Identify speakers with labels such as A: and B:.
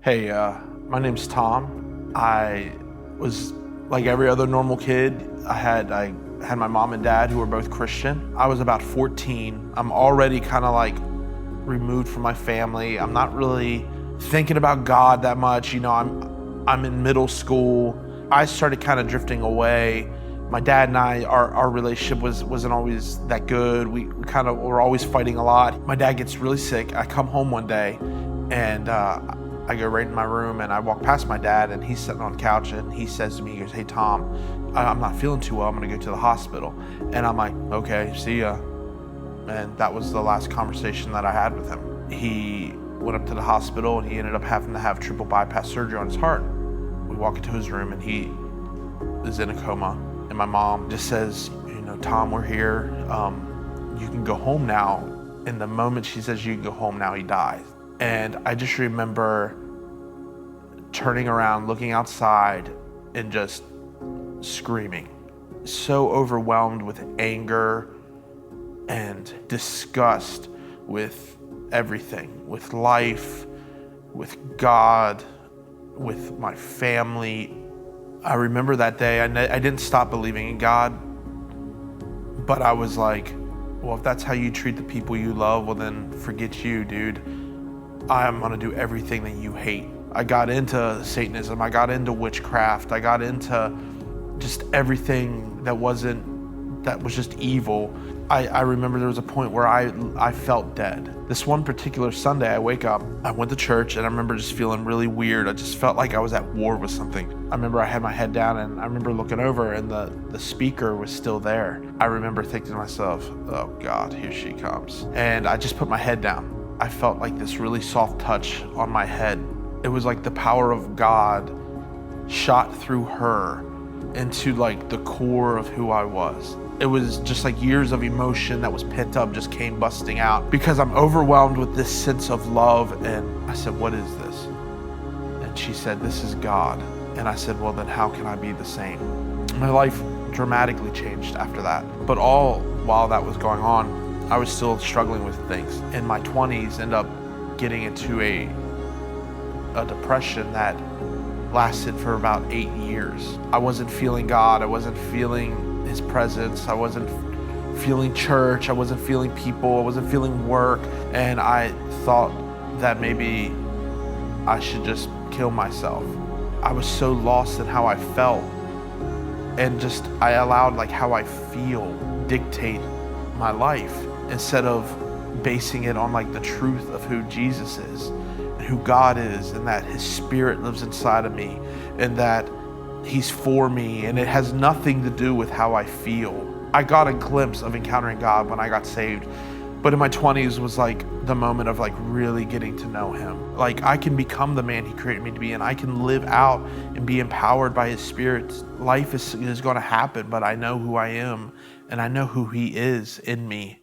A: Hey, my name's Tom. I was like every other normal kid. I had my mom and dad who were both Christian. I was about 14. I'm already kind of like removed from my family. I'm not really thinking about God that much. I'm in middle school. I started kind of drifting away. My dad and I, our relationship wasn't always that good. We kind of were always fighting a lot. My dad gets really sick. I come home one day and I go right in my room and I walk past my dad and he's sitting on the couch and he says to me, he goes, "Hey Tom, I'm not feeling too well. I'm gonna go to the hospital." And I'm like, "Okay, see ya." And that was the last conversation that I had with him. He went up to the hospital and he ended up having to have triple bypass surgery on his heart. We walk into his room and he is in a coma. And my mom just says, "Tom, we're here. You can go home now." And the moment she says you can go home now, he dies. And I just remember turning around, looking outside, and just screaming. So overwhelmed with anger and disgust with everything, with life, with God, with my family. I remember that day, I didn't stop believing in God, but I was like, well, if that's how you treat the people you love, well then forget you, dude. I'm gonna do everything that you hate. I got into Satanism, I got into witchcraft, I got into just everything that was just evil. I remember there was a point where I felt dead. This one particular Sunday, I wake up, I went to church, and I remember just feeling really weird. I just felt like I was at war with something. I remember I had my head down, and I remember looking over, and the speaker was still there. I remember thinking to myself, oh God, here she comes. And I just put my head down. I felt like this really soft touch on my head. It was like the power of God shot through her into like the core of who I was. It was just like years of emotion that was pent up just came busting out because I'm overwhelmed with this sense of love. And I said, "What is this?" And she said, "This is God." And I said, "Well, then how can I be the same?" My life dramatically changed after that. But all while that was going on, I was still struggling with things. In my 20s, ended up getting into a depression that lasted for about 8 years. I wasn't feeling God. I wasn't feeling His presence. I wasn't feeling church. I wasn't feeling people. I wasn't feeling work. And I thought that maybe I should just kill myself. I was so lost in how I felt. And just, I allowed like how I feel dictate my life instead of basing it on like the truth of who Jesus is and who God is, and that His Spirit lives inside of me, and that He's for me, and it has nothing to do with how I feel. I got a glimpse of encountering God when I got saved, but in my 20s was like the moment of like really getting to know Him. Like I can become the man He created me to be, and I can live out and be empowered by His Spirit. Life is going to happen, but I know who I am, and I know who He is in me.